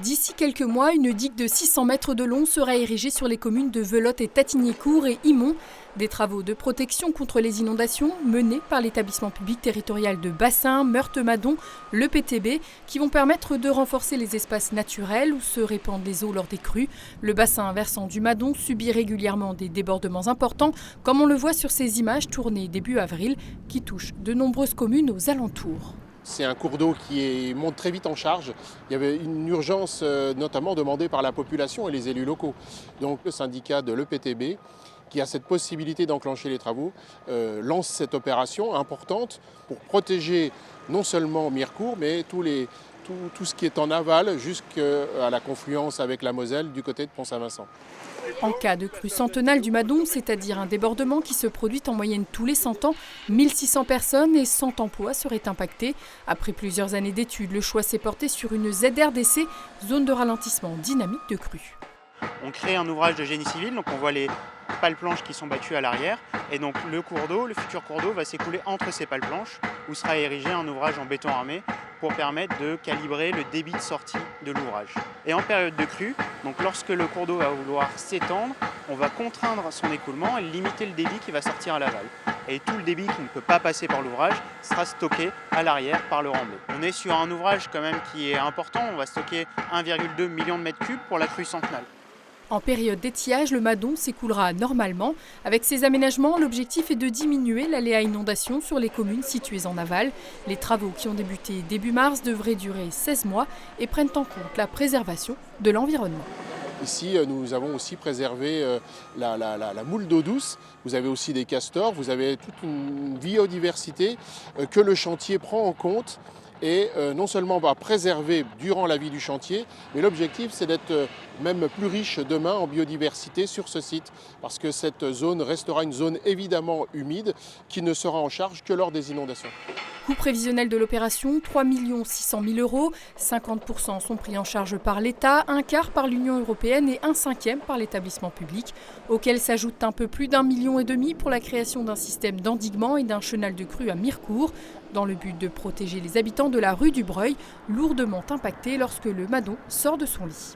D'ici quelques mois, une digue de 600 mètres de long sera érigée sur les communes de Velotte et Tatignicourt et Imont. Des travaux de protection contre les inondations menés par l'établissement public territorial de bassin Meurthe-Madon, le PTB, qui vont permettre de renforcer les espaces naturels où se répandent les eaux lors des crues. Le bassin versant du Madon subit régulièrement des débordements importants, comme on le voit sur ces images tournées début avril, qui touchent de nombreuses communes aux alentours. C'est un cours d'eau qui monte très vite en charge. Il y avait une urgence notamment demandée par la population et les élus locaux. Donc le syndicat de l'EPTB, qui a cette possibilité d'enclencher les travaux, lance cette opération importante pour protéger non seulement Mirecourt, mais tout ce qui est en aval jusqu'à la confluence avec la Moselle du côté de Pont-Saint-Vincent. En cas de crue centenale du Madon, c'est-à-dire un débordement qui se produit en moyenne tous les 100 ans, 1600 personnes et 100 emplois seraient impactés. Après plusieurs années d'études, le choix s'est porté sur une ZRDC, zone de ralentissement dynamique de crue. On crée un ouvrage de génie civil, donc on voit les pales planches qui sont battues à l'arrière, et donc le cours d'eau, le futur cours d'eau va s'écouler entre ces pales planches, où sera érigé un ouvrage en béton armé pour permettre de calibrer le débit de sortie de l'ouvrage. Et en période de crue, donc lorsque le cours d'eau va vouloir s'étendre, on va contraindre son écoulement et limiter le débit qui va sortir à l'aval. Et tout le débit qui ne peut pas passer par l'ouvrage sera stocké à l'arrière par le remblai. On est sur un ouvrage quand même qui est important, on va stocker 1,2 million de mètres cubes pour la crue centenale. En période d'étiage, le Madon s'écoulera normalement. Avec ces aménagements, l'objectif est de diminuer l'aléa inondation sur les communes situées en aval. Les travaux qui ont débuté début mars devraient durer 16 mois et prennent en compte la préservation de l'environnement. Ici, nous avons aussi préservé la moule d'eau douce. Vous avez aussi des castors, vous avez toute une biodiversité que le chantier prend en compte. Et non seulement on va préserver durant la vie du chantier, mais l'objectif c'est d'être même plus riche demain en biodiversité sur ce site, parce que cette zone restera une zone évidemment humide qui ne sera en charge que lors des inondations. Coût prévisionnel de l'opération, 3 600 000 €. 50% sont pris en charge par l'État, un quart par l'Union européenne et un cinquième par l'établissement public, auquel s'ajoute un peu plus d'1,5 million pour la création d'un système d'endiguement et d'un chenal de crue à Mirecourt, dans le but de protéger les habitants de la rue du Breuil, lourdement impactés lorsque le Madon sort de son lit.